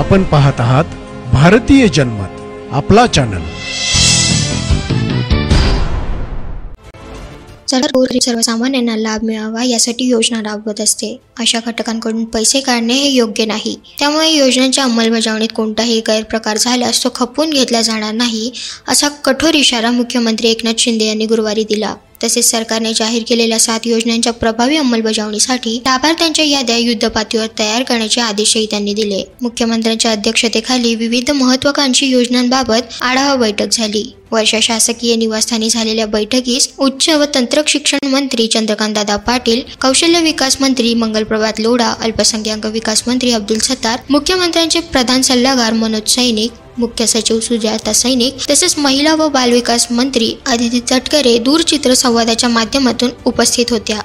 आपण पाहत आहात भारतीय जनमत, आपला चॅनल। सरकार सर्वसामान्यांना लाभ मिळावा यासाठी योजना राबवत असते। अशा घटकांकडून पैसे काढणे हे योग्य नाही। त्यामुळे योजनांच्या अंमलबजावणीत कोणताही गैरप्रकार झाल्यास तो खपवून घेतला जाणार नाही, असा कठोर इशारा मुख्यमंत्री एकनाथ शिंदे यांनी गुरुवारी दिला। तसेच सरकारने जाहीर केलेल्या 7 योजनांच्या प्रभावी अंमलबजावणीसाठी लाभार्थ्यांच्या याद्या युद्धपातळीवर तयार करण्याचे आदेशही त्यांनी दिले। मुख्यमंत्र्यांच्या अध्यक्षतेखाली विविध महत्त्वाकांक्षी योजनांबाबत आढावा बैठक झाली। वर्षा शासकीय निवासस्थानी झालेल्या बैठकीस उच्च व तंत्र शिक्षण मंत्री चंद्रकांतदादा पाटील, कौशल्य विकास मंत्री मंगलप्रभात लोढा, अल्पसंख्याक विकास मंत्री अब्दुल सत्तार, मुख्यमंत्र्यांचे प्रधान सल्लागार मनोज सैनिक, मुख्य सचिव सुजाता सैनिक तसेच महिला व बालविकास मंत्री आदिती तटकरे दूरचित्र संवादाच्या माध्यमातून उपस्थित होत्या।